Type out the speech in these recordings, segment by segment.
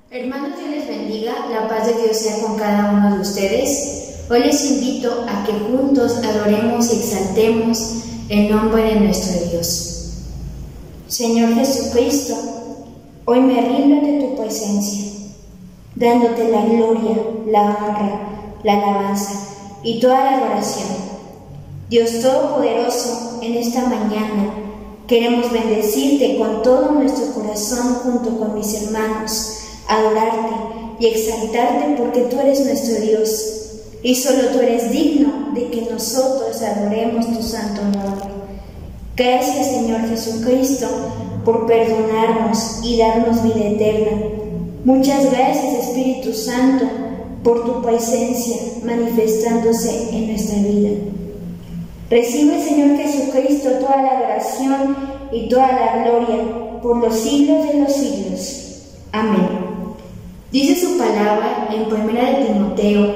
Hermanos, Dios les bendiga, la paz de Dios sea con cada uno de ustedes. Hoy les invito a que juntos adoremos y exaltemos el nombre de nuestro Dios. Señor Jesucristo, hoy me rindo ante tu presencia, dándote la gloria, la honra, la alabanza y toda la adoración. Dios Todopoderoso, en esta mañana queremos bendecirte con todo nuestro corazón junto con mis hermanos, adorarte y exaltarte porque tú eres nuestro Dios y solo tú eres digno de que nosotros adoremos tu santo nombre. Gracias, Señor Jesucristo, por perdonarnos y darnos vida eterna. Muchas gracias, Espíritu Santo, por tu presencia manifestándose en nuestra vida. Recibe, Señor Jesucristo, toda la adoración y toda la gloria por los siglos de los siglos. Amén. Dice su palabra en 1 de Timoteo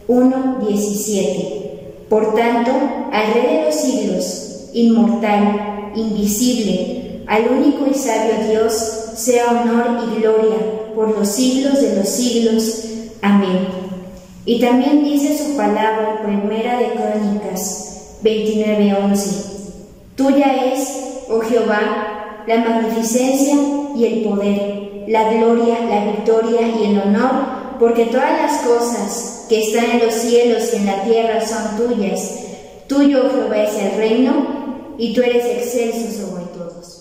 1:17. Por tanto, al Rey de los siglos, inmortal, invisible, al único y sabio Dios, sea honor y gloria por los siglos de los siglos. Amén. Y también dice su palabra en 1 de Crónicas 29:11. Tuya es, oh Jehová, la magnificencia y el poder, la gloria, la victoria y el honor, porque todas las cosas que están en los cielos y en la tierra son tuyas. Tuyo, oh Jehová, es el reino, y tú eres excelso sobre todos.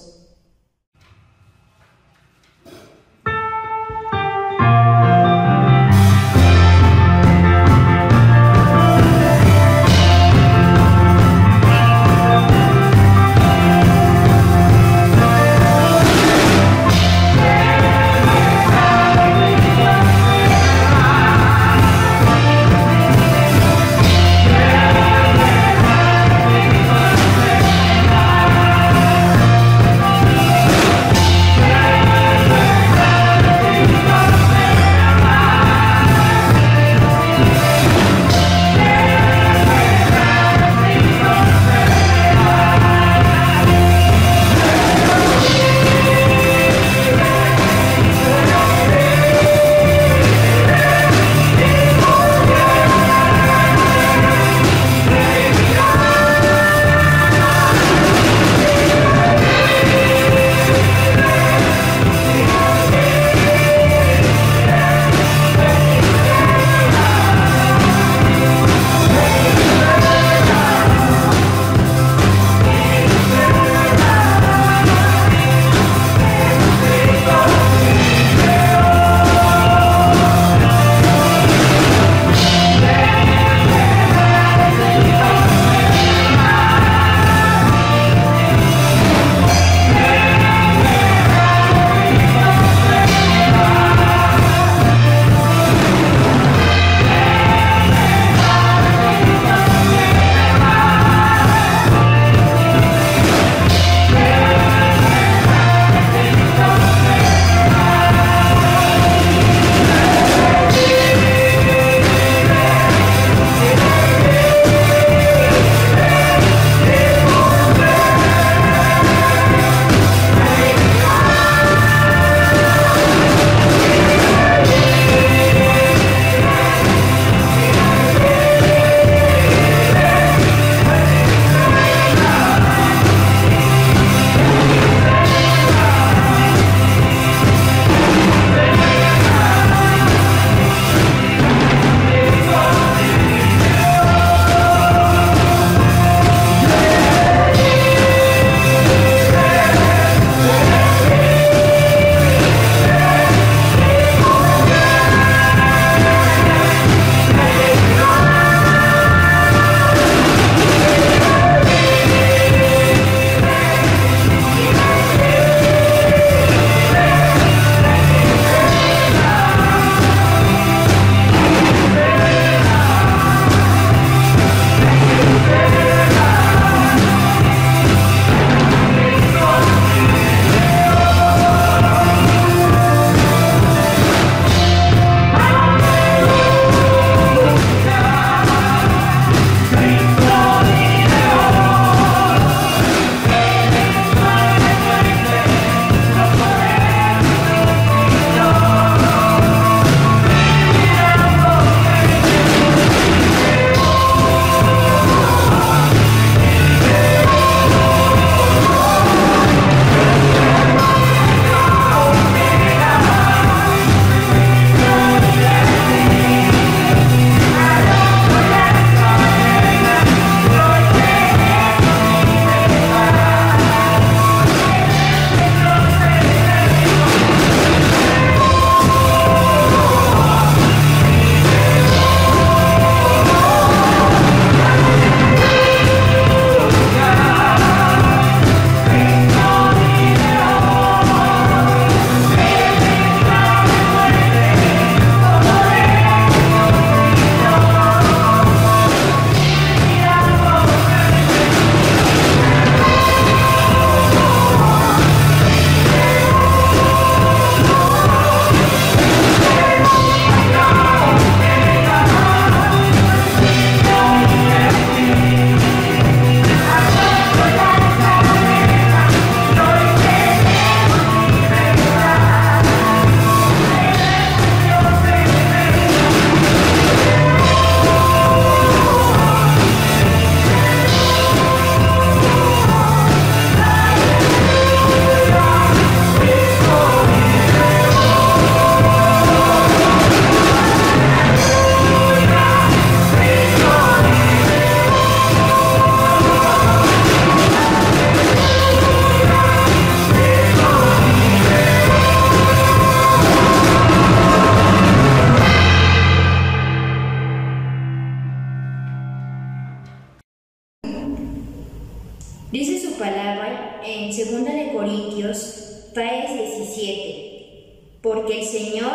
en 2 de Corintios 3:17, porque el Señor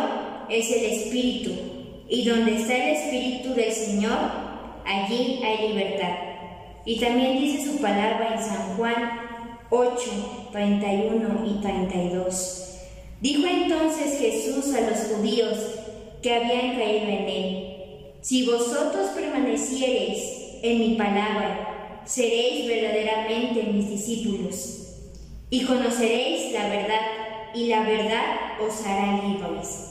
es el Espíritu, y donde está el Espíritu del Señor, allí hay libertad. Y también dice su palabra en San Juan 8:31 y 32. Dijo entonces Jesús a los judíos que habían caído en él: si vosotros permaneciereis en mi palabra, seréis verdaderamente mis discípulos, y conoceréis la verdad, y la verdad os hará libres.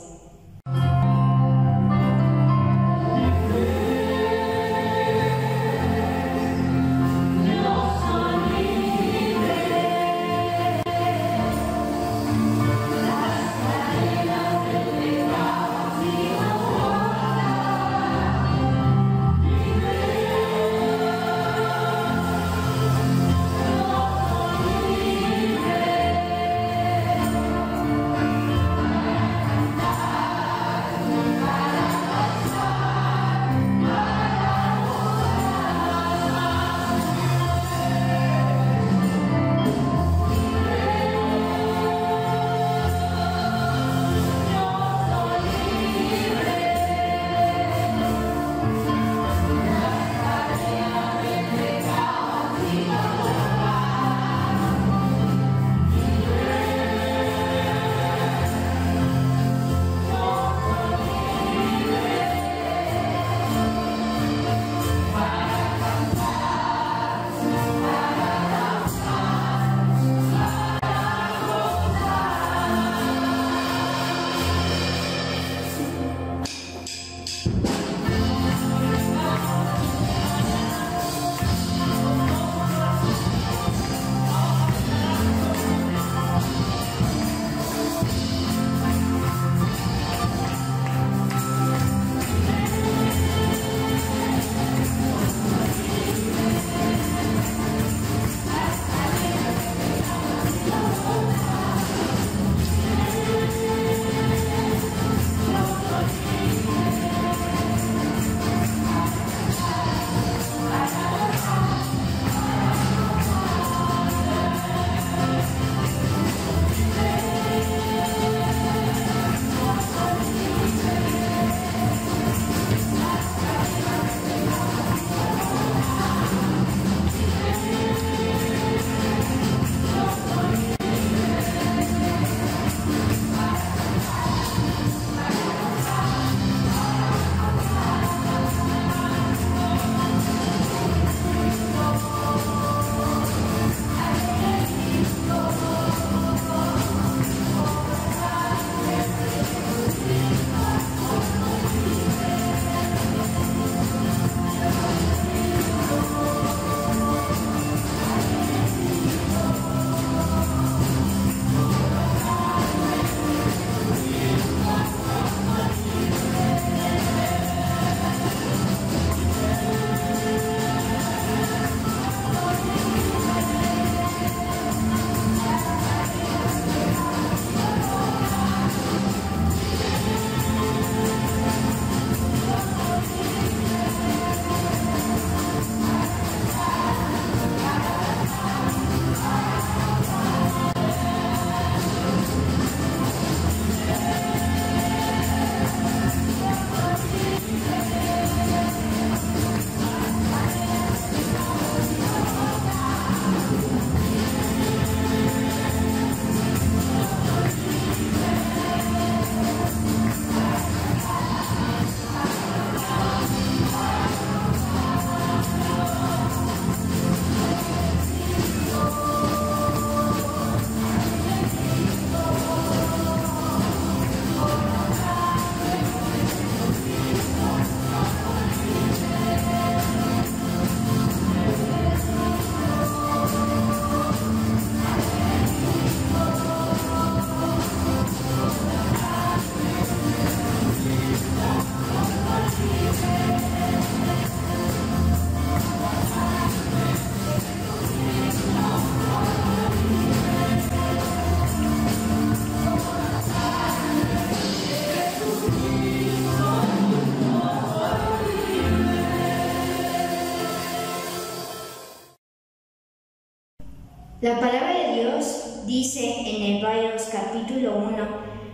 La palabra de Dios dice en Hebreos capítulo 1,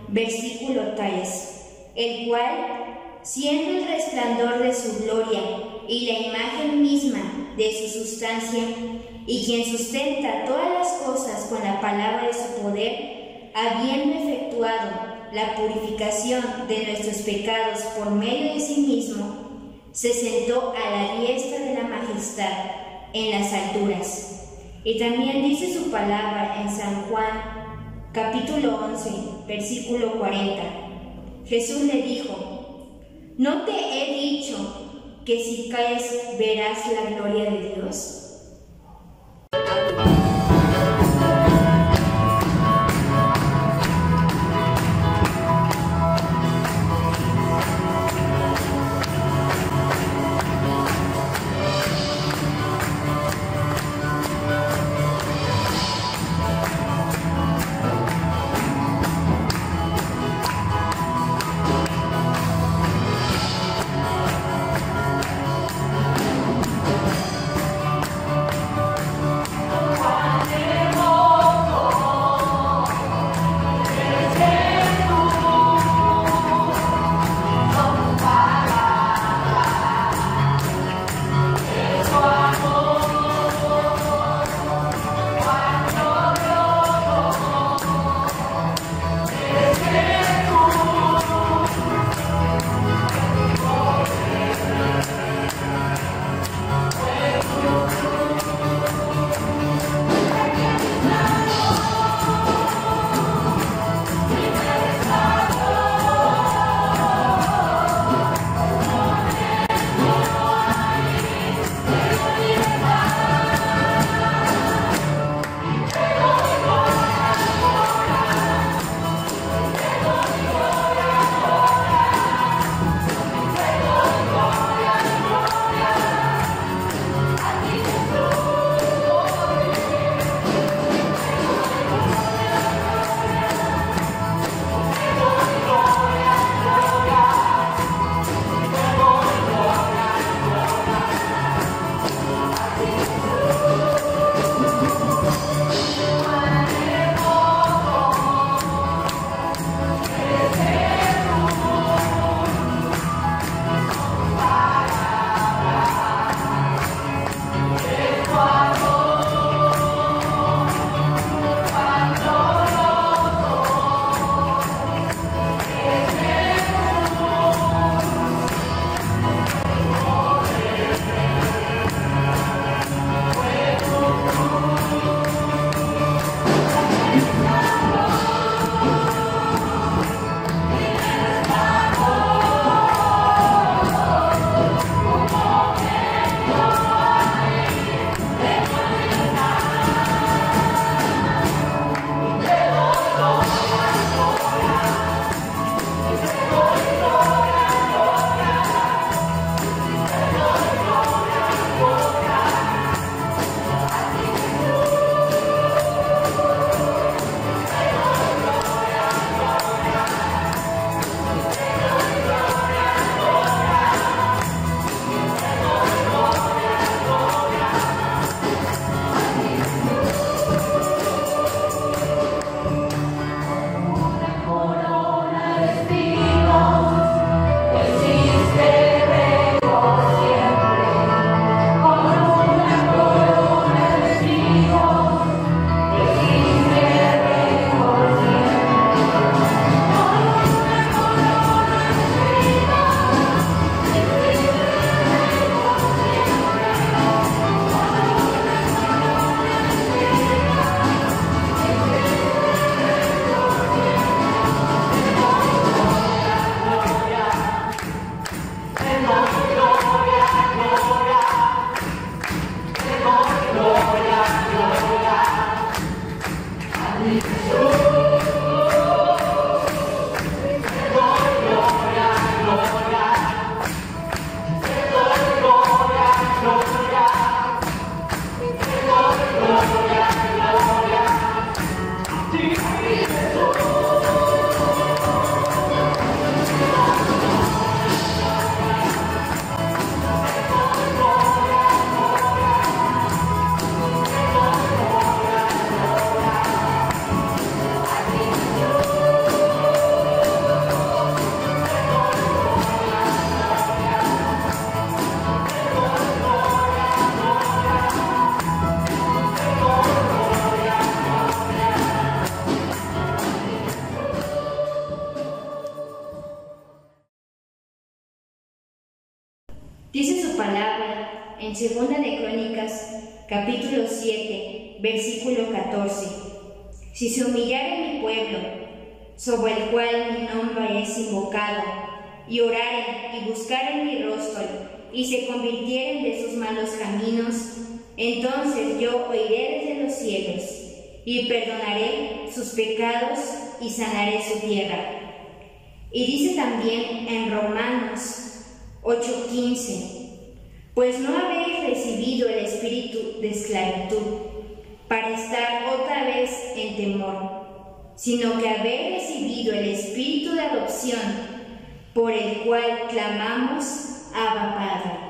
versículo 3, el cual, siendo el resplandor de su gloria y la imagen misma de su sustancia, y quien sustenta todas las cosas con la palabra de su poder, habiendo efectuado la purificación de nuestros pecados por medio de sí mismo, se sentó a la diestra de la majestad en las alturas. Y también dice su palabra en San Juan, capítulo 11, versículo 40. Jesús le dijo: ¿no te he dicho que si caes verás la gloria de Dios? Segunda de Crónicas, capítulo 7, versículo 14. Si se humillare mi pueblo, sobre el cual mi nombre es invocado, y oraren y buscaren mi rostro, y se convirtieren de sus malos caminos, entonces yo oiré desde los cielos, y perdonaré sus pecados, y sanaré su tierra. Y dice también en Romanos 8:15, pues no habéis recibido el espíritu de esclavitud, para estar otra vez en temor, sino que habéis recibido el espíritu de adopción, por el cual clamamos, Abba Padre.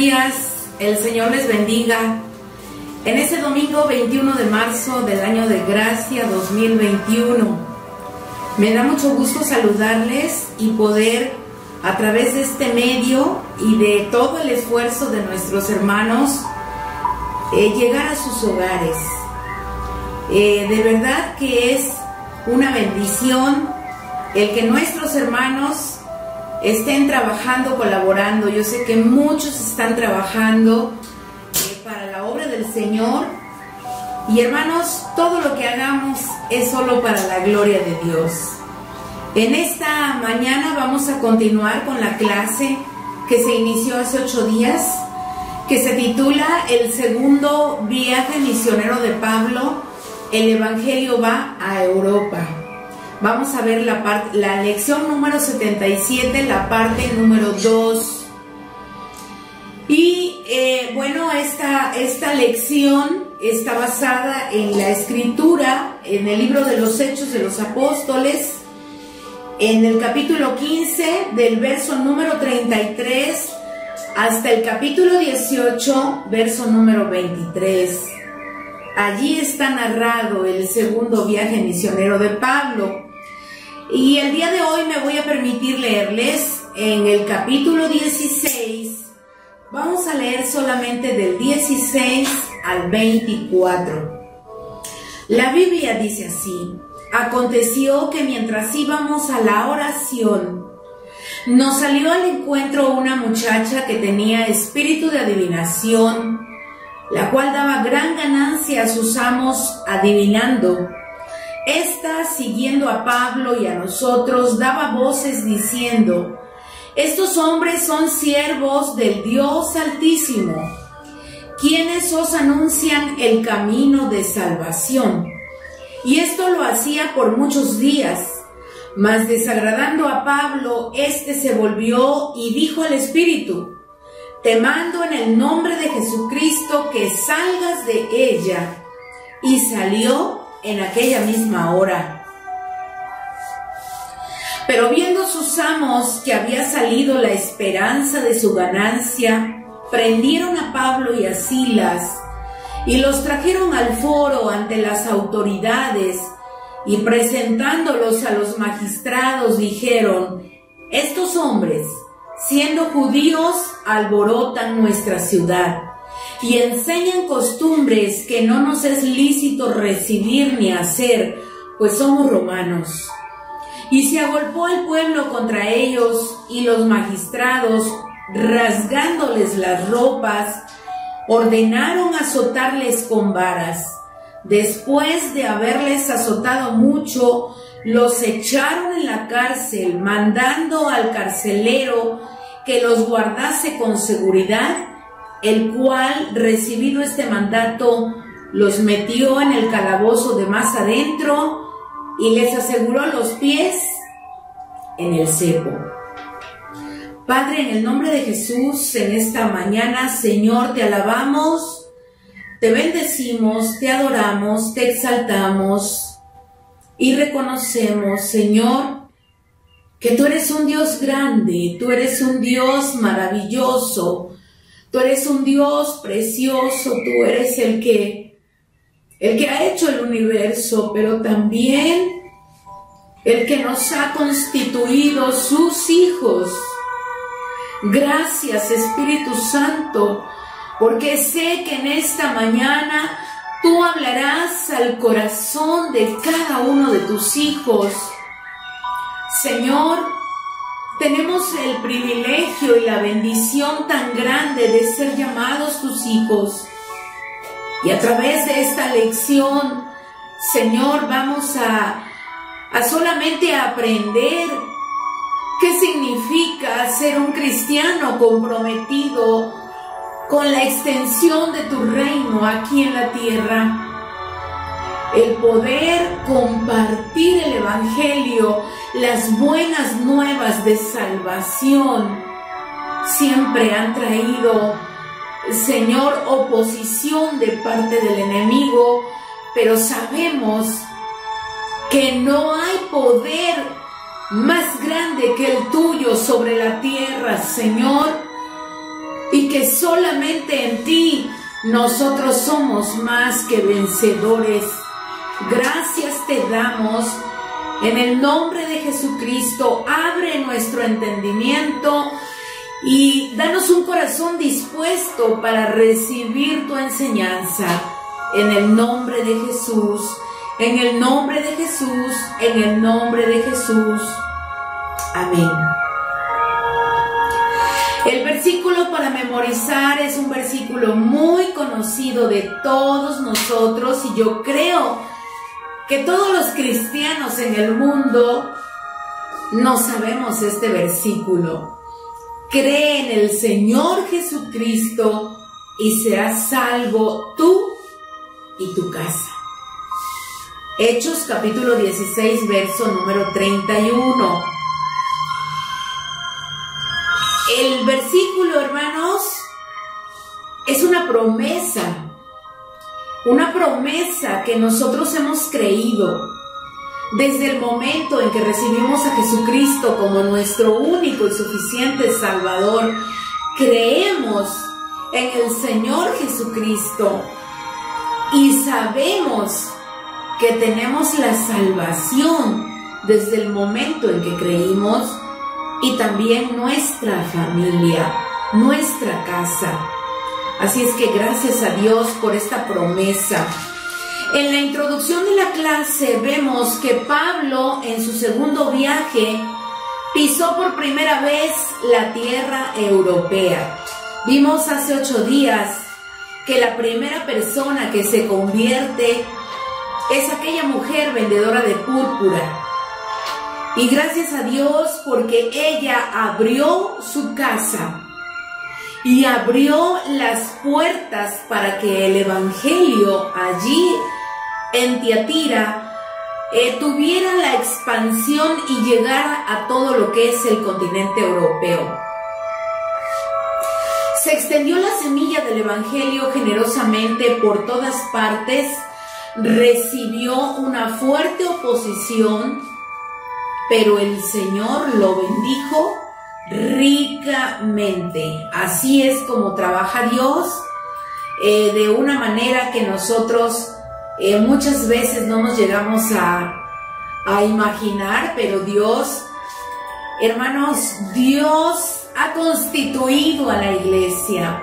días, el Señor les bendiga. En ese domingo 21 de marzo del año de gracia 2021, me da mucho gusto saludarles y poder, a través de este medio y de todo el esfuerzo de nuestros hermanos, llegar a sus hogares. De verdad que es una bendición el que nuestros hermanos estén trabajando, colaborando. Yo sé que muchos están trabajando para la obra del Señor, y hermanos, todo lo que hagamos es solo para la gloria de Dios. En esta mañana vamos a continuar con la clase que se inició hace 8 días, que se titula El segundo viaje misionero de Pablo, el Evangelio va a Europa. Vamos a ver la lección número 77, la parte número 2. Y bueno, esta lección está basada en la Escritura, en el libro de los Hechos de los Apóstoles, en el capítulo 15, del verso número 33 hasta el capítulo 18, verso número 23. Allí está narrado el segundo viaje misionero de Pablo. Y el día de hoy me voy a permitir leerles en el capítulo 16. Vamos a leer solamente del 16 al 24. La Biblia dice así: aconteció que mientras íbamos a la oración, nos salió al encuentro una muchacha que tenía espíritu de adivinación, la cual daba gran ganancia a sus amos adivinando. Esta, siguiendo a Pablo y a nosotros, daba voces diciendo: estos hombres son siervos del Dios Altísimo, quienes os anuncian el camino de salvación. Y esto lo hacía por muchos días. Mas desagradando a Pablo, éste se volvió y dijo al espíritu: te mando en el nombre de Jesucristo que salgas de ella. Y salió en aquella misma hora. Pero viendo sus amos que había salido la esperanza de su ganancia, prendieron a Pablo y a Silas y los trajeron al foro ante las autoridades, y presentándolos a los magistrados dijeron: estos hombres, siendo judíos, alborotan nuestra ciudad y enseñan costumbres que no nos es lícito recibir ni hacer, pues somos romanos. Y se agolpó el pueblo contra ellos, y los magistrados, rasgándoles las ropas, ordenaron azotarles con varas. Después de haberles azotado mucho, los echaron en la cárcel, mandando al carcelero que los guardase con seguridad, el cual, recibido este mandato, los metió en el calabozo de más adentro y les aseguró los pies en el cepo. Padre, en el nombre de Jesús, en esta mañana, Señor, te alabamos, te bendecimos, te adoramos, te exaltamos y reconocemos, Señor, que tú eres un Dios grande, tú eres un Dios maravilloso, tú eres un Dios precioso, tú eres el que ha hecho el universo, pero también el que nos ha constituido sus hijos. Gracias, Espíritu Santo, porque sé que en esta mañana tú hablarás al corazón de cada uno de tus hijos. Señor, tenemos el privilegio y la bendición tan grande de ser llamados tus hijos. Y a través de esta lección, Señor, vamos a solamente aprender qué significa ser un cristiano comprometido con la extensión de tu reino aquí en la tierra. El poder compartir el Evangelio, las buenas nuevas de salvación, siempre han traído, Señor, oposición de parte del enemigo, pero sabemos que no hay poder más grande que el tuyo sobre la tierra, Señor. y que solamente en ti nosotros somos más que vencedores. Gracias te damos en el nombre de Jesucristo. Abre nuestro entendimiento y danos un corazón dispuesto para recibir tu enseñanza. En el nombre de Jesús, en el nombre de Jesús, en el nombre de Jesús. Amén. El versículo para memorizar es un versículo muy conocido de todos nosotros y yo creo que todos los cristianos en el mundo no sabemos este versículo. Cree en el Señor Jesucristo y serás salvo tú y tu casa. Hechos capítulo 16, verso número 31. El versículo, hermanos, es una promesa que nosotros hemos creído desde el momento en que recibimos a Jesucristo como nuestro único y suficiente Salvador. Creemos en el Señor Jesucristo y sabemos que tenemos la salvación desde el momento en que creímos, y también nuestra familia, nuestra casa. Así es que gracias a Dios por esta promesa. En la introducción de la clase vemos que Pablo en su segundo viaje pisó por primera vez la tierra europea. Vimos hace 8 días que la primera persona que se convierte es aquella mujer vendedora de púrpura. Y gracias a Dios porque ella abrió su casa y abrió las puertas para que el evangelio allí en Tiatira tuviera la expansión y llegara a todo lo que es el continente europeo. Se extendió la semilla del evangelio generosamente por todas partes, recibió una fuerte oposición, pero el Señor lo bendijo ricamente. Así es como trabaja Dios, de una manera que nosotros muchas veces no nos llegamos a imaginar, pero Dios, hermanos, Dios ha constituido a la iglesia,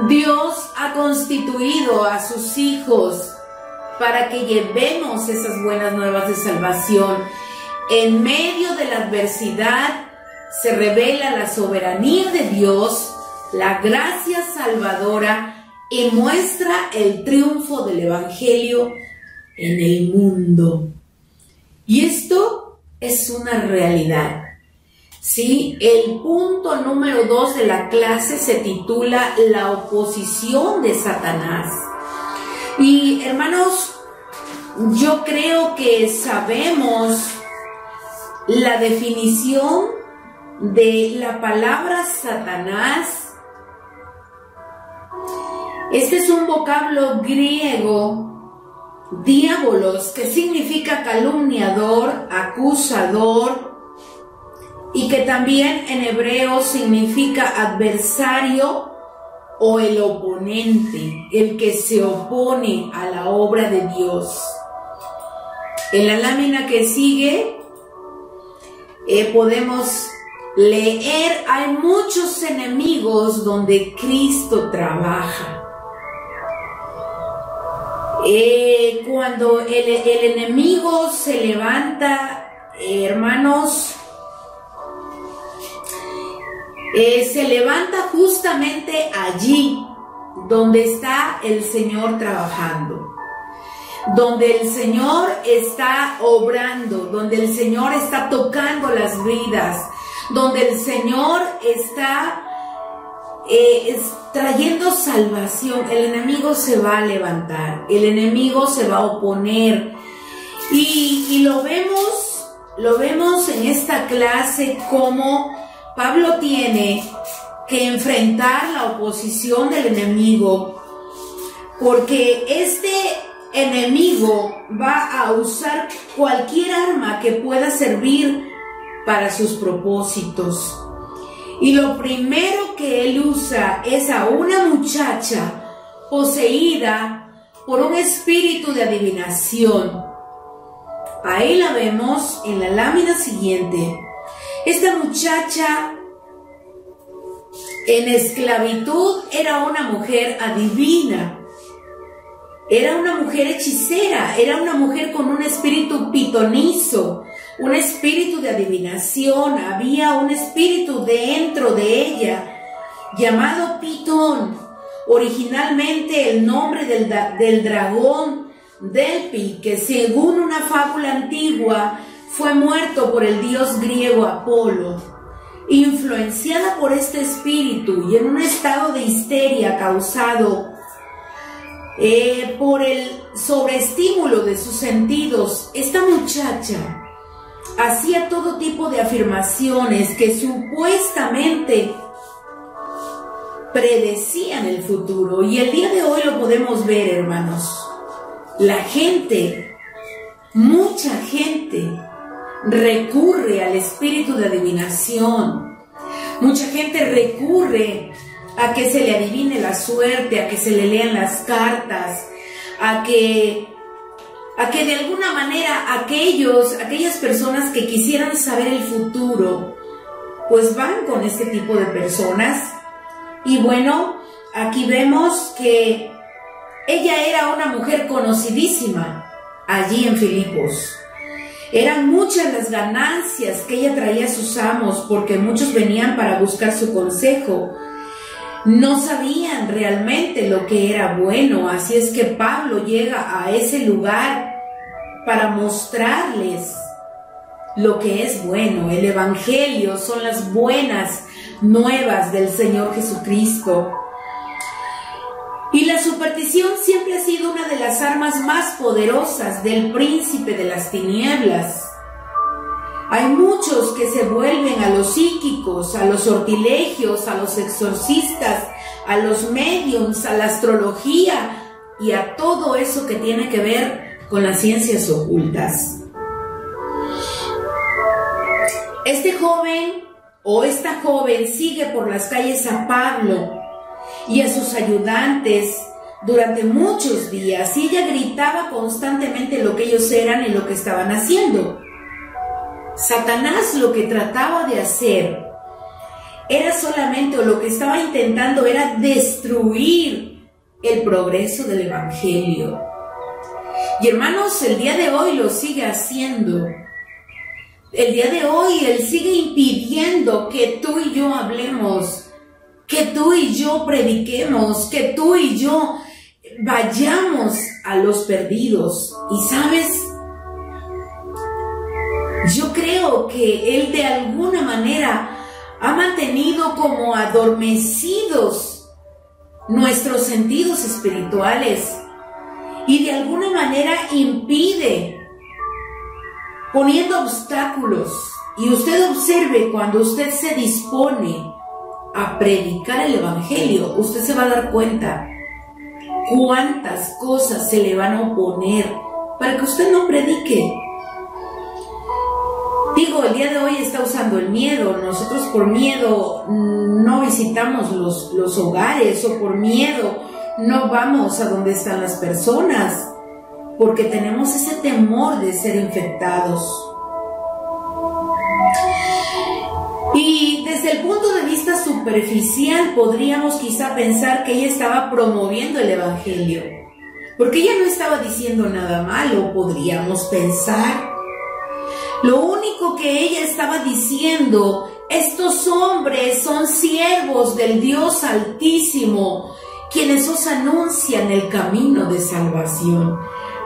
Dios ha constituido a sus hijos para que llevemos esas buenas nuevas de salvación. En medio de la adversidad se revela la soberanía de Dios, la gracia salvadora y muestra el triunfo del evangelio en el mundo. Y esto es una realidad. Sí, el punto número 2 de la clase se titula La oposición de Satanás. Y hermanos, yo creo que sabemos la definición de la palabra Satanás. Este es un vocablo griego, diabolos, que significa calumniador, acusador, y que también en hebreo significa adversario o el oponente, el que se opone a la obra de Dios. En la lámina que sigue podemos leer, hay muchos enemigos donde Cristo trabaja. Cuando el enemigo se levanta, hermanos, se levanta justamente allí donde está el Señor trabajando, donde el Señor está obrando, donde el Señor está tocando las vidas, donde el Señor está trayendo salvación. El enemigo se va a levantar, el enemigo se va a oponer, y lo vemos en esta clase como Pablo tiene que enfrentar la oposición del enemigo, porque este enemigo va a usar cualquier arma que pueda servir para sus propósitos. Y lo primero que él usa es a una muchacha poseída por un espíritu de adivinación. Ahí la vemos en la lámina siguiente. Esta muchacha en esclavitud era una mujer adivina, era una mujer hechicera, era una mujer con un espíritu pitonizo, un espíritu de adivinación. Había un espíritu dentro de ella llamado Pitón, originalmente el nombre del dragón Delfi, que según una fábula antigua fue muerto por el dios griego Apolo. Influenciada por este espíritu y en un estado de histeria causado por el sobreestímulo de sus sentidos, esta muchacha hacía todo tipo de afirmaciones que supuestamente predecían el futuro. Y el día de hoy lo podemos ver, hermanos. La gente, mucha gente, recurre al espíritu de adivinación. Mucha gente recurre a que se le adivine la suerte, a que se le lean las cartas, a que de alguna manera aquellas personas que quisieran saber el futuro, pues van con este tipo de personas. Y bueno, aquí vemos que ella era una mujer conocidísima allí en Filipos. Eran muchas las ganancias que ella traía a sus amos, porque muchos venían para buscar su consejo. No sabían realmente lo que era bueno, así es que Pablo llega a ese lugar para mostrarles lo que es bueno. El Evangelio son las buenas nuevas del Señor Jesucristo. Y la superstición siempre ha sido una de las armas más poderosas del príncipe de las tinieblas. Hay muchos que se vuelven a los psíquicos, a los sortilegios, a los exorcistas, a los médiums, a la astrología y a todo eso que tiene que ver con las ciencias ocultas. Este joven o esta joven sigue por las calles a Pablo y a sus ayudantes durante muchos días, y ella gritaba constantemente lo que ellos eran y lo que estaban haciendo. Satanás lo que trataba de hacer era solamente, o lo que estaba intentando era destruir el progreso del Evangelio. Y hermanos, el día de hoy lo sigue haciendo. El día de hoy Él sigue impidiendo que tú y yo hablemos, que tú y yo prediquemos, que tú y yo vayamos a los perdidos. Y sabes, yo creo que Él de alguna manera ha mantenido como adormecidos nuestros sentidos espirituales y de alguna manera impide, poniendo obstáculos. Y usted observe, cuando usted se dispone a predicar el Evangelio, usted se va a dar cuenta cuántas cosas se le van a oponer para que usted no predique. Digo, el día de hoy está usando el miedo. Nosotros por miedo no visitamos los hogares, o por miedo no vamos a donde están las personas, porque tenemos ese temor de ser infectados. Y desde el punto de vista superficial podríamos quizá pensar que ella estaba promoviendo el Evangelio, porque ella no estaba diciendo nada malo, podríamos pensar. Lo único que ella estaba diciendo: estos hombres son siervos del Dios Altísimo, quienes os anuncian el camino de salvación.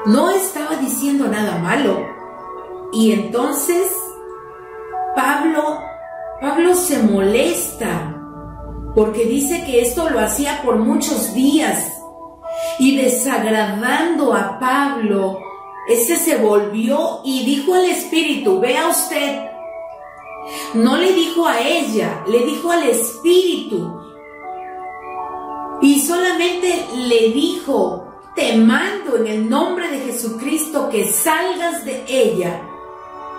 No estaba diciendo nada malo. Y entonces Pablo se molesta, porque dice que esto lo hacía por muchos días, y desagradando a Pablo, ese se volvió y dijo al espíritu: vea usted. No le dijo a ella, le dijo al espíritu, y solamente le dijo: te mando en el nombre de Jesucristo que salgas de ella.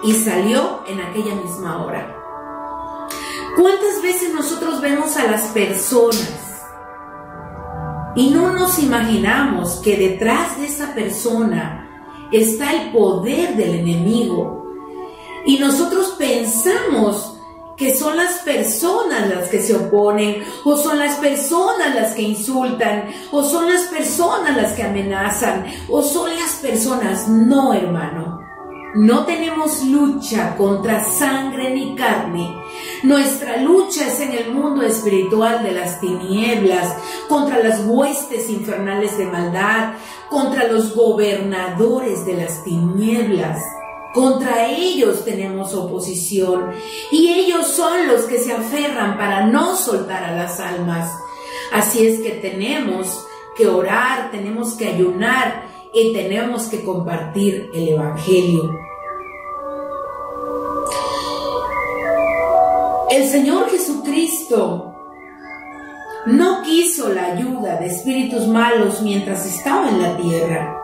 Y salió en aquella misma hora. ¿Cuántas veces nosotros vemos a las personas y no nos imaginamos que detrás de esa persona está el poder del enemigo? Y nosotros pensamos que son las personas las que se oponen, o son las personas las que insultan, o son las personas las que amenazan, o son las personas. No, hermano, no tenemos lucha contra sangre ni carne. Nuestra lucha es en el mundo espiritual de las tinieblas, contra las huestes infernales de maldad, contra los gobernadores de las tinieblas. Contra ellos tenemos oposición, y ellos son los que se aferran para no soltar a las almas. Así es que tenemos que orar, tenemos que ayunar y tenemos que compartir el Evangelio. El Señor Jesucristo no quiso la ayuda de espíritus malos mientras estaba en la tierra.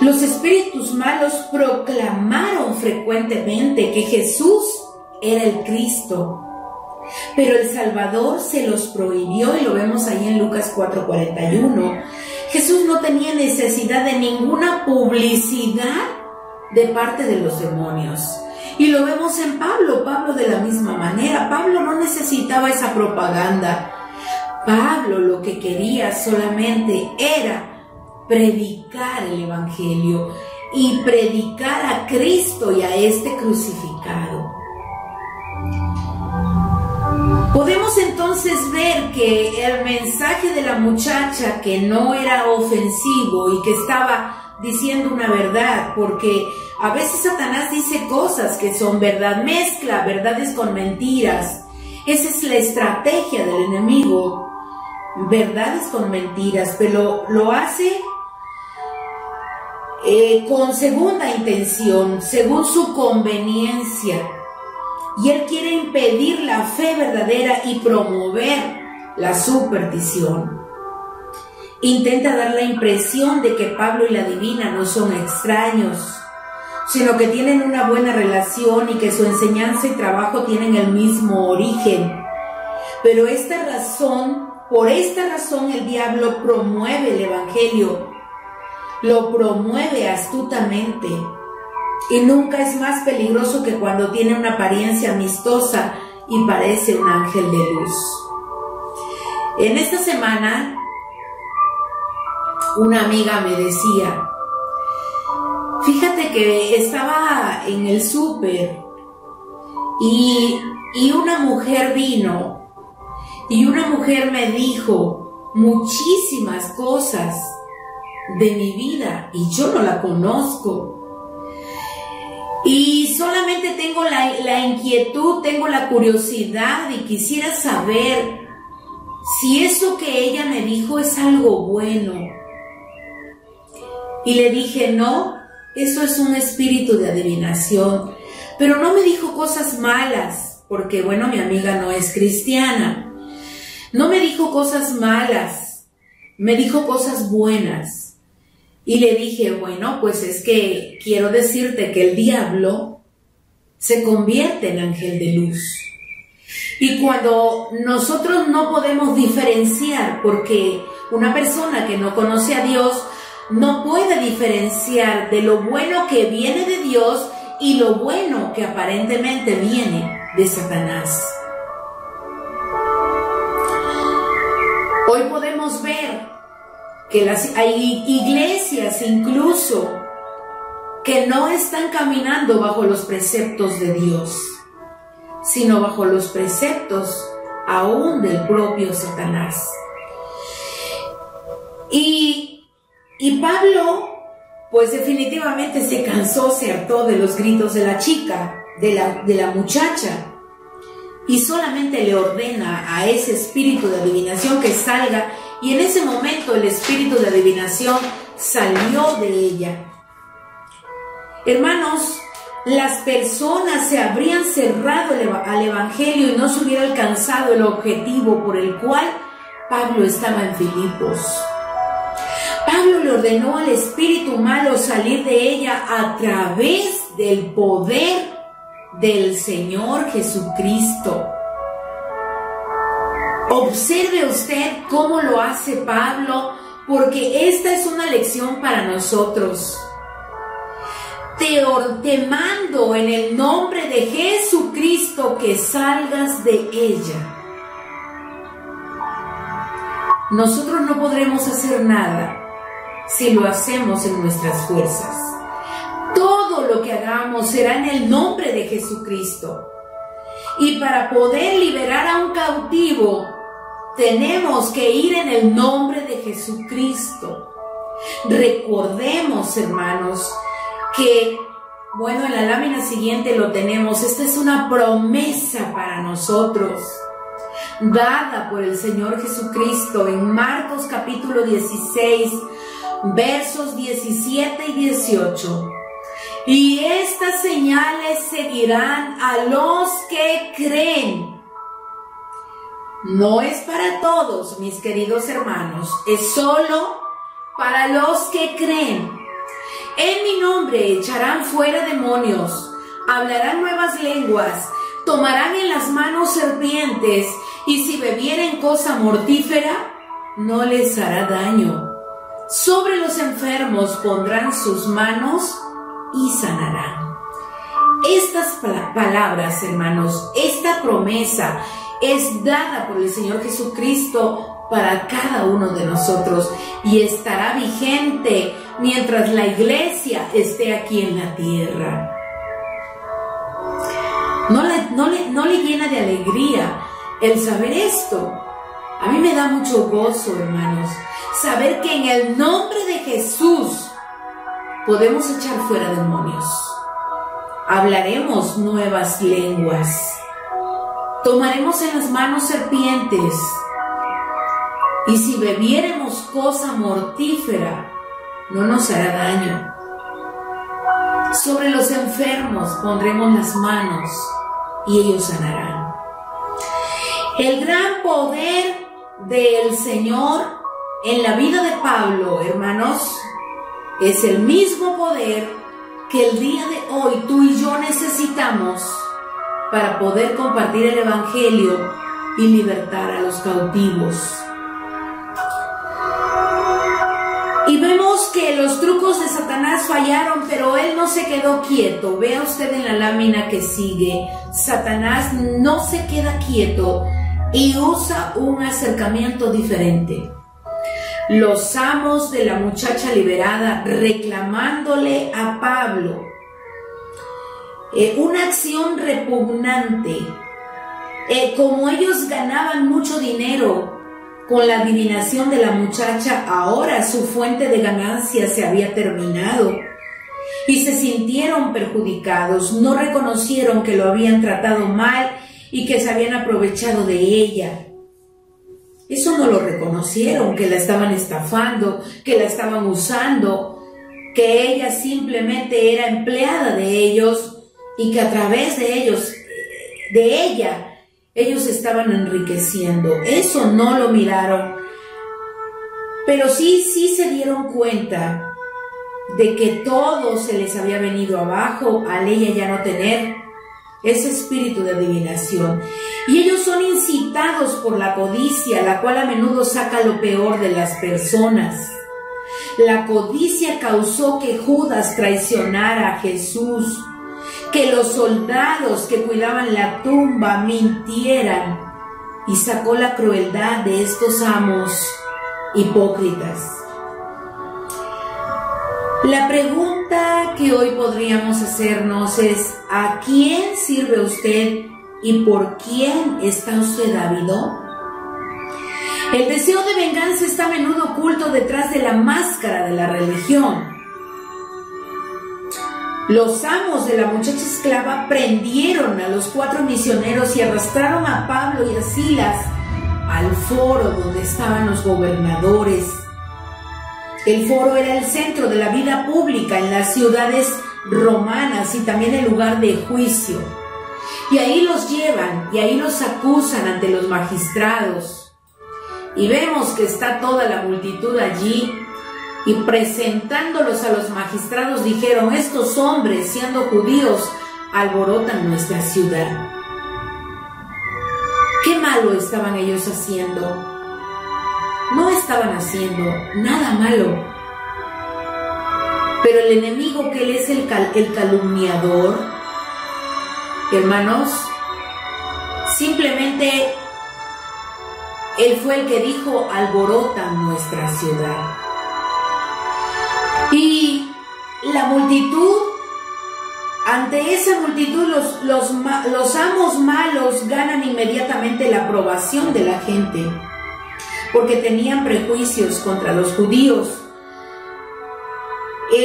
Los espíritus malos proclamaron frecuentemente que Jesús era el Cristo, pero el Salvador se los prohibió, y lo vemos ahí en Lucas 4:41. Jesús no tenía necesidad de ninguna publicidad de parte de los demonios. Y lo vemos en Pablo de la misma manera. Pablo no necesitaba esa propaganda. Pablo lo que quería solamente era predicar el Evangelio y predicar a Cristo y a este crucificado. Podemos entonces ver que el mensaje de la muchacha, que no era ofensivo y que estaba diciendo una verdad, porque a veces Satanás dice cosas que son verdad, mezcla verdades con mentiras. Esa es la estrategia del enemigo, verdades con mentiras, pero lo hace con segunda intención, según su conveniencia. Y él quiere impedir la fe verdadera y promover la superstición. Intenta dar la impresión de que Pablo y la divina no son extraños, sino que tienen una buena relación y que su enseñanza y trabajo tienen el mismo origen. Pero por esta razón el diablo promueve el Evangelio, lo promueve astutamente, y nunca es más peligroso que cuando tiene una apariencia amistosa y parece un ángel de luz. En esta semana, una amiga me decía, fíjate que estaba en el súper y una mujer vino y una mujer me dijo muchísimas cosas de mi vida y yo no la conozco. Y solamente tengo la inquietud, tengo la curiosidad y quisiera saber si eso que ella me dijo es algo bueno. Y le dije, no, eso es un espíritu de adivinación. Pero no me dijo cosas malas, porque bueno, mi amiga no es cristiana. No me dijo cosas malas, me dijo cosas buenas. Y le dije, bueno, pues es que quiero decirte que el diablo se convierte en ángel de luz. Y cuando nosotros no podemos diferenciar, porque una persona que no conoce a Dios no puede diferenciar de lo bueno que viene de Dios y lo bueno que aparentemente viene de Satanás. Hoy podemos ver que hay iglesias incluso que no están caminando bajo los preceptos de Dios, sino bajo los preceptos aún del propio Satanás. Y Pablo, pues definitivamente se cansó, se hartó de los gritos de la chica, de la muchacha, y solamente le ordena a ese espíritu de adivinación que salga, y en ese momento el espíritu de adivinación salió de ella. Hermanos, las personas se habrían cerrado al Evangelio y no se hubiera alcanzado el objetivo por el cual Pablo estaba en Filipos. Pablo le ordenó al espíritu malo salir de ella a través del poder del Señor Jesucristo. Observe usted cómo lo hace Pablo, porque esta es una lección para nosotros. Te mando en el nombre de Jesucristo que salgas de ella. Nosotros no podremos hacer nada si lo hacemos en nuestras fuerzas. Todo lo que hagamos será en el nombre de Jesucristo. Y para poder liberar a un cautivo, tenemos que ir en el nombre de Jesucristo. Recordemos, hermanos, que, bueno, en la lámina siguiente lo tenemos. Esta es una promesa para nosotros, dada por el Señor Jesucristo en Marcos capítulo 16, versos 17 y 18. Y estas señales seguirán a los que creen. No es para todos, mis queridos hermanos, es solo para los que creen. En mi nombre echarán fuera demonios, hablarán nuevas lenguas, tomarán en las manos serpientes, y si bebieren cosa mortífera, no les hará daño. Sobre los enfermos pondrán sus manos y sanarán. Estas palabras, hermanos, esta promesa es dada por el Señor Jesucristo para cada uno de nosotros y estará vigente mientras la iglesia esté aquí en la tierra. No le llena de alegría el saber esto. A mí me da mucho gozo, hermanos, saber que en el nombre de Jesús podemos echar fuera demonios. Hablaremos nuevas lenguas. Tomaremos en las manos serpientes. Y si bebiéremos cosa mortífera, no nos hará daño. Sobre los enfermos pondremos las manos y ellos sanarán. El gran poder del Señor en la vida de Pablo, hermanos, es el mismo poder que el día de hoy tú y yo necesitamos para poder compartir el Evangelio y libertar a los cautivos. Y vemos que los trucos de Satanás fallaron, pero él no se quedó quieto. Vea usted en la lámina que sigue, Satanás no se queda quieto y usa un acercamiento diferente. Los amos de la muchacha liberada reclamándole a Pablo una acción repugnante. Como ellos ganaban mucho dinero con la adivinación de la muchacha, ahora su fuente de ganancia se había terminado y se sintieron perjudicados. No reconocieron que lo habían tratado mal y que se habían aprovechado de ella. Eso no lo reconocieron, que la estaban estafando, que la estaban usando, que ella simplemente era empleada de ellos y que a través de ellos, de ella, ellos estaban enriqueciendo. Eso no lo miraron, pero sí se dieron cuenta de que todo se les había venido abajo al ella ya no tener ese espíritu de adivinación. Y ellos son incitados por la codicia, la cual a menudo saca lo peor de las personas. La codicia causó que Judas traicionara a Jesús, que los soldados que cuidaban la tumba mintieran, y sacó la crueldad de estos amos hipócritas. La pregunta que hoy podríamos hacernos es: ¿a quién sirve usted y por quién está usted ávido? El deseo de venganza está a menudo oculto detrás de la máscara de la religión. Los amos de la muchacha esclava prendieron a los 4 misioneros y arrastraron a Pablo y a Silas al foro donde estaban los gobernadores. El foro era el centro de la vida pública en las ciudades romanas y también el lugar de juicio. Y ahí los llevan y ahí los acusan ante los magistrados. Y vemos que está toda la multitud allí, y presentándolos a los magistrados dijeron: estos hombres, siendo judíos, alborotan nuestra ciudad. Qué mal malo estaban ellos haciendo? No estaban haciendo nada malo. Pero el enemigo, que él es el calumniador, hermanos, simplemente él fue el que dijo: alborotan nuestra ciudad. Y la multitud, ante esa multitud, los amos malos ganan inmediatamente la aprobación de la gente, porque tenían prejuicios contra los judíos.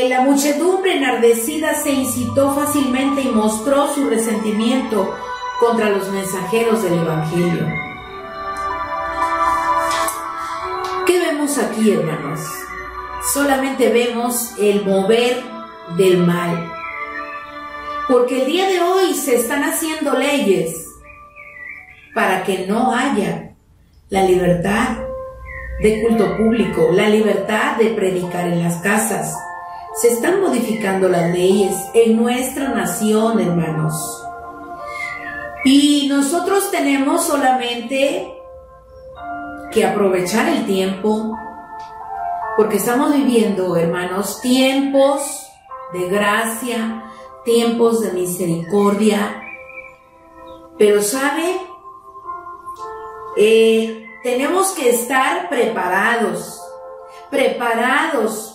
La muchedumbre enardecida se incitó fácilmente y mostró su resentimiento contra los mensajeros del Evangelio. ¿Qué vemos aquí, hermanos? Solamente vemos el mover del mal. Porque el día de hoy se están haciendo leyes para que no haya la libertad de culto público, la libertad de predicar en las casas. Se están modificando las leyes en nuestra nación, hermanos. Y nosotros tenemos solamente que aprovechar el tiempo, porque estamos viviendo, hermanos, tiempos de gracia, tiempos de misericordia. Pero ¿sabe? Tenemos que estar preparados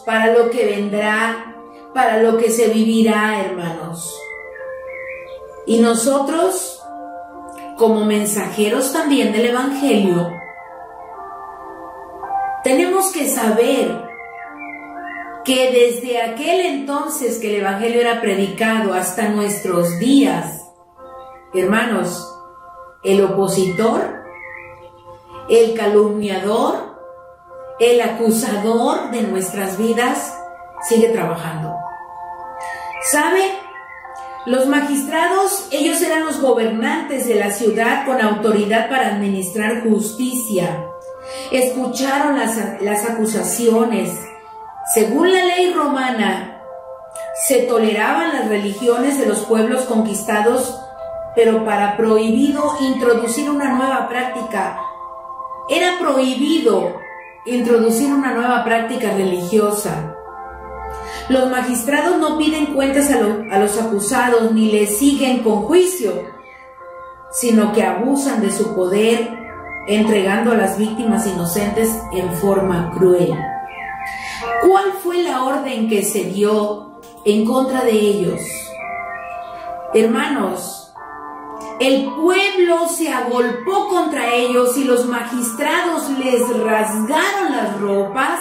para lo que vendrá, para lo que se vivirá, hermanos. Y nosotros, como mensajeros también del Evangelio, tenemos que saber que desde aquel entonces que el Evangelio era predicado hasta nuestros días, hermanos, el opositor, el calumniador, el acusador de nuestras vidas sigue trabajando. ¿Sabe? Los magistrados, ellos eran los gobernantes de la ciudad con autoridad para administrar justicia. Escucharon las acusaciones. Según la ley romana, se toleraban las religiones de los pueblos conquistados, pero para prohibido introducir una nueva práctica. Era prohibido introducir una nueva práctica religiosa. Los magistrados no piden cuentas a los acusados ni les siguen con juicio, sino que abusan de su poder, entregando a las víctimas inocentes en forma cruel. ¿Cuál fue la orden que se dio en contra de ellos? Hermanos, el pueblo se agolpó contra ellos y los magistrados les rasgaron las ropas.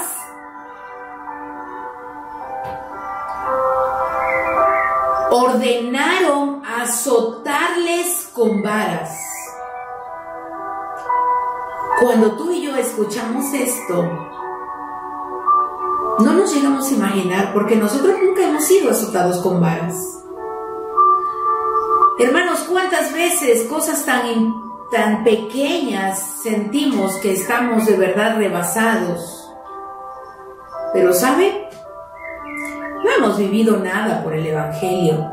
Ordenaron azotarles con varas. Cuando tú y yo escuchamos esto, no nos llegamos a imaginar, porque nosotros nunca hemos sido azotados con varas. Hermanos, ¿cuántas veces cosas tan pequeñas sentimos que estamos de verdad rebasados? Pero ¿sabe? No hemos vivido nada por el Evangelio.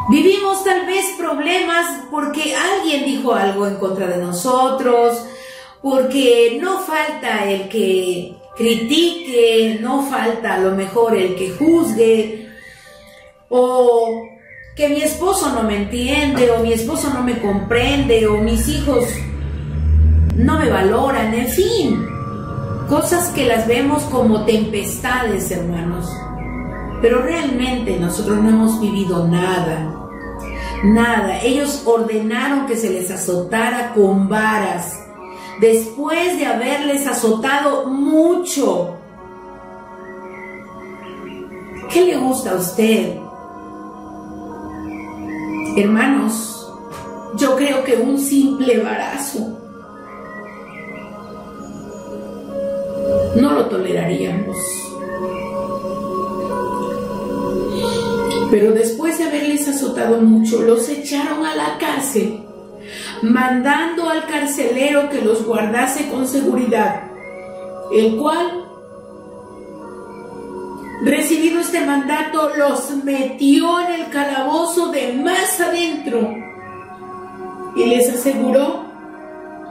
Vivimos tal vez problemas porque alguien dijo algo en contra de nosotros, porque no falta el que critique, no falta a lo mejor el que juzgue, o que mi esposo no me entiende, o mi esposo no me comprende, o mis hijos no me valoran, en fin, cosas que las vemos como tempestades, hermanos. Pero realmente nosotros no hemos vivido nada. Ellos ordenaron que se les azotara con varas, después de haberles azotado mucho. ¿Qué le gusta a usted? Hermanos, yo creo que un simple varazo no lo toleraríamos. Pero después de haberles azotado mucho, los echaron a la cárcel, mandando al carcelero que los guardase con seguridad, el cual, recibido este mandato, los metió en el calabozo de más adentro, y les aseguró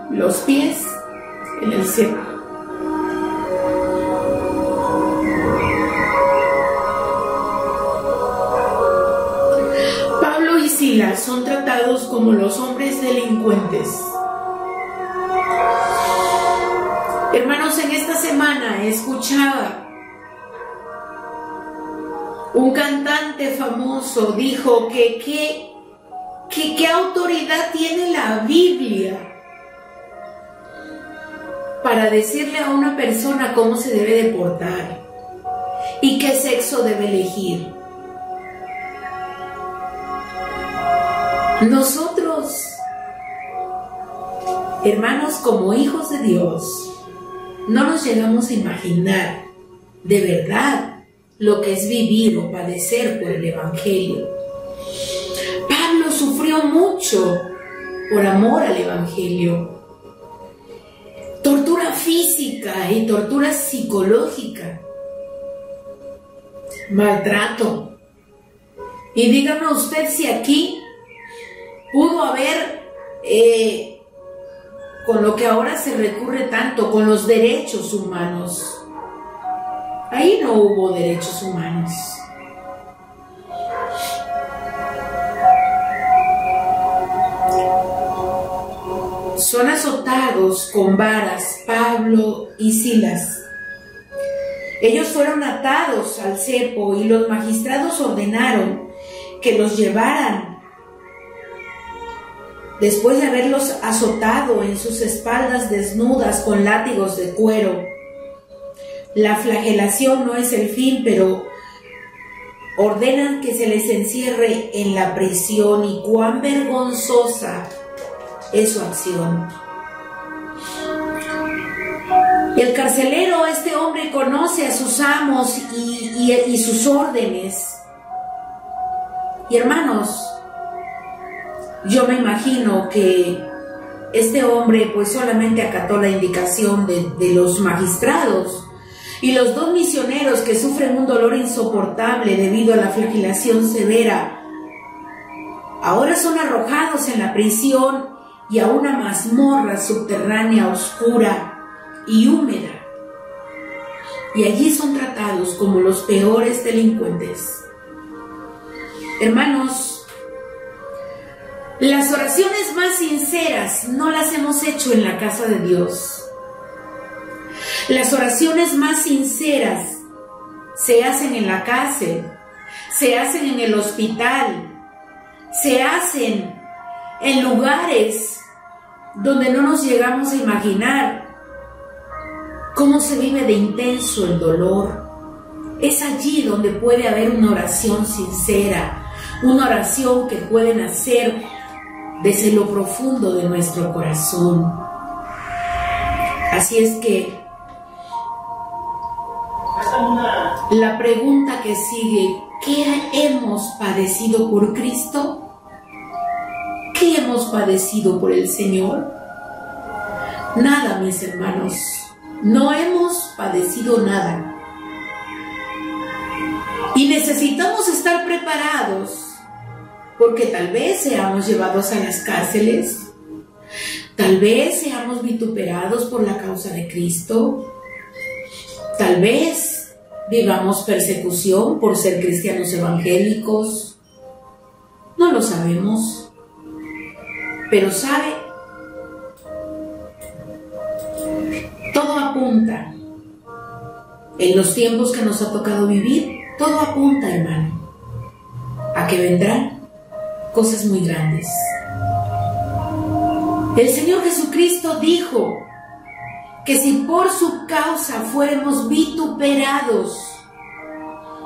los pies en el cepo. Pablo y Silas son tratados como los hombres delincuentes. Hermanos, en esta semana escuchaba un cantante famoso, dijo que qué autoridad tiene la Biblia para decirle a una persona cómo se debe de portar y qué sexo debe elegir. Nosotros, hermanos, como hijos de Dios, no nos llegamos a imaginar de verdad lo que es vivir o padecer por el Evangelio. Pablo sufrió mucho por amor al Evangelio. Tortura física y tortura psicológica. Maltrato. Y dígame usted si aquí pudo haber, con lo que ahora se recurre tanto, con los derechos humanos. Ahí no hubo derechos humanos. Son azotados con varas Pablo y Silas. Ellos fueron atados al cepo y los magistrados ordenaron que los llevaran. Después de haberlos azotado en sus espaldas desnudas con látigos de cuero. La flagelación no es el fin, pero ordenan que se les encierre en la prisión, y cuán vergonzosa es su acción. El carcelero, este hombre, conoce a sus amos y sus órdenes. Y hermanos, yo me imagino que este hombre pues solamente acató la indicación de los magistrados, y los dos misioneros que sufren un dolor insoportable debido a la flagelación severa, ahora son arrojados en la prisión y a una mazmorra subterránea oscura y húmeda, y allí son tratados como los peores delincuentes. Hermanos, las oraciones más sinceras no las hemos hecho en la casa de Dios. Las oraciones más sinceras se hacen en la cárcel, se hacen en el hospital, se hacen en lugares donde no nos llegamos a imaginar cómo se vive de intenso el dolor. Es allí donde puede haber una oración sincera, una oración que puede nacer desde lo profundo de nuestro corazón. Así es que la pregunta que sigue: ¿qué hemos padecido por Cristo? ¿Qué hemos padecido por el Señor? Nada, mis hermanos, no hemos padecido nada. Y necesitamos estar preparados, porque tal vez seamos llevados a las cárceles, tal vez seamos vituperados por la causa de Cristo, tal vez vivamos persecución por ser cristianos evangélicos. No lo sabemos. Pero ¿sabe? Todo apunta, en los tiempos que nos ha tocado vivir, todo apunta, hermano, a que vendrán cosas muy grandes. El Señor Jesucristo dijo que si por su causa fuéramos vituperados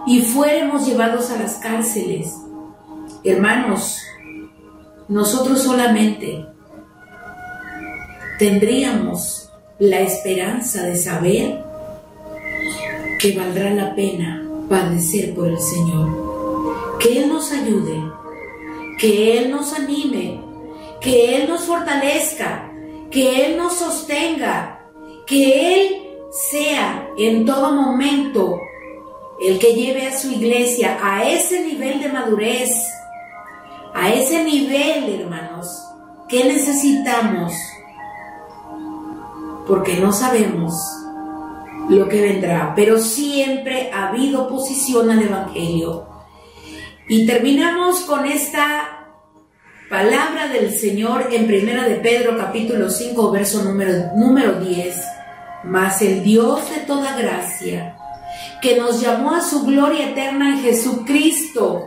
y fuéramos llevados a las cárceles, hermanos, nosotros solamente tendríamos la esperanza de saber que valdrá la pena padecer por el Señor, que Él nos ayude, que Él nos anime, que Él nos fortalezca, que Él nos sostenga, que Él sea en todo momento el que lleve a su iglesia a ese nivel de madurez, a ese nivel, hermanos, qué necesitamos, porque no sabemos lo que vendrá, pero siempre ha habido oposición al Evangelio. Y terminamos con esta palabra del Señor en 1 de Pedro capítulo 5 verso número 10. Mas el Dios de toda gracia, que nos llamó a su gloria eterna en Jesucristo,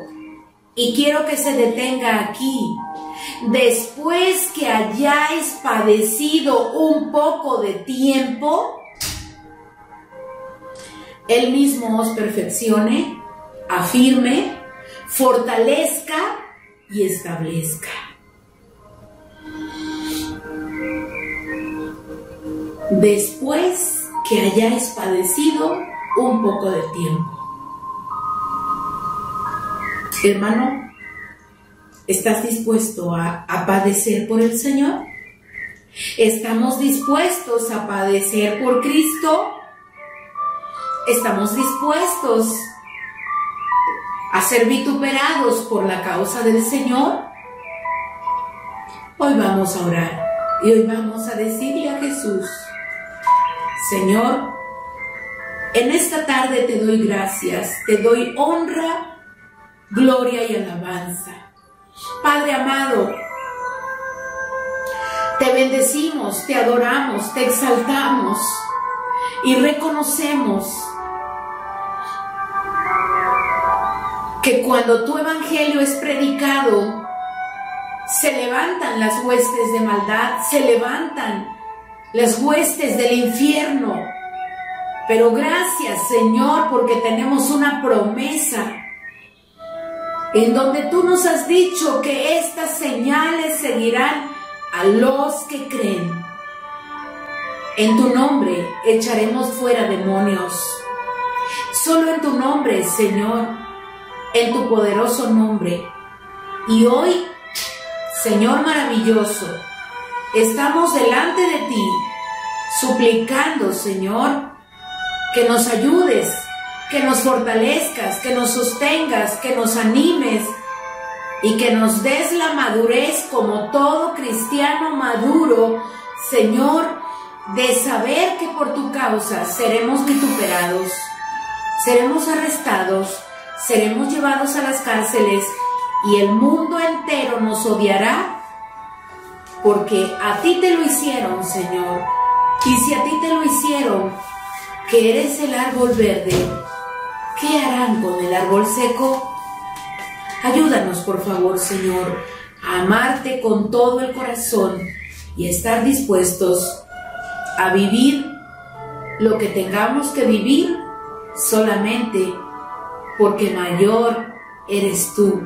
y quiero que se detenga aquí, después que hayáis padecido un poco de tiempo, Él mismo os perfeccione, afirme, fortalezca y establezca. Después que hayáis padecido un poco de tiempo. Hermano, ¿estás dispuesto a padecer por el Señor? ¿Estamos dispuestos a padecer por Cristo? ¿Estamos dispuestos a ser vituperados por la causa del Señor? Hoy vamos a orar y hoy vamos a decirle a Jesús: Señor, en esta tarde te doy gracias, te doy honra, gloria y alabanza. Padre amado, te bendecimos, te adoramos, te exaltamos y reconocemos que cuando tu evangelio es predicado, se levantan las huestes de maldad, se levantan las huestes del infierno. Pero gracias, Señor, porque tenemos una promesa en donde tú nos has dicho que estas señales seguirán a los que creen. En tu nombre echaremos fuera demonios. Solo en tu nombre, Señor, en tu poderoso nombre. Y hoy, Señor maravilloso, estamos delante de ti, suplicando, Señor, que nos ayudes, que nos fortalezcas, que nos sostengas, que nos animes y que nos des la madurez como todo cristiano maduro, Señor, de saber que por tu causa seremos vituperados, seremos arrestados, seremos llevados a las cárceles y el mundo entero nos odiará, porque a ti te lo hicieron, Señor. Y si a ti te lo hicieron, que eres el árbol verde, ¿qué harán con el árbol seco? Ayúdanos, por favor, Señor, a amarte con todo el corazón y a estar dispuestos a vivir lo que tengamos que vivir solamente porque mayor eres tú.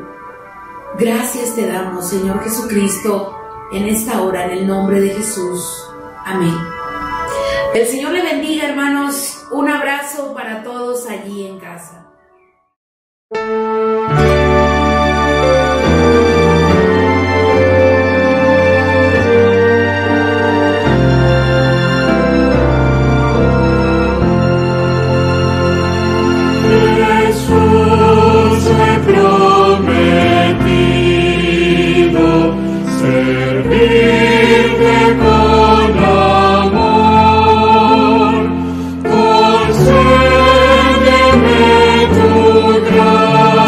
Gracias te damos, Señor Jesucristo, en esta hora, en el nombre de Jesús. Amén. El Señor le bendiga, hermanos. Un abrazo para todos allí en casa. Concédeme tu gracia.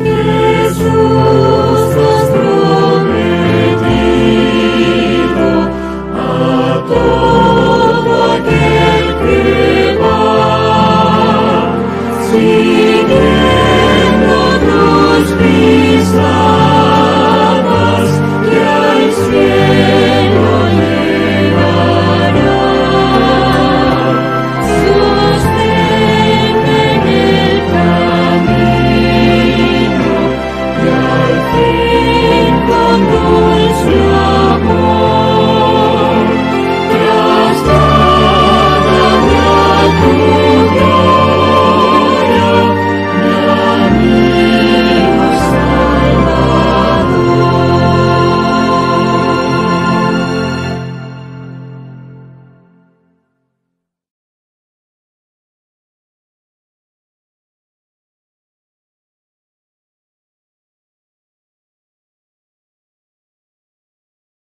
Amen.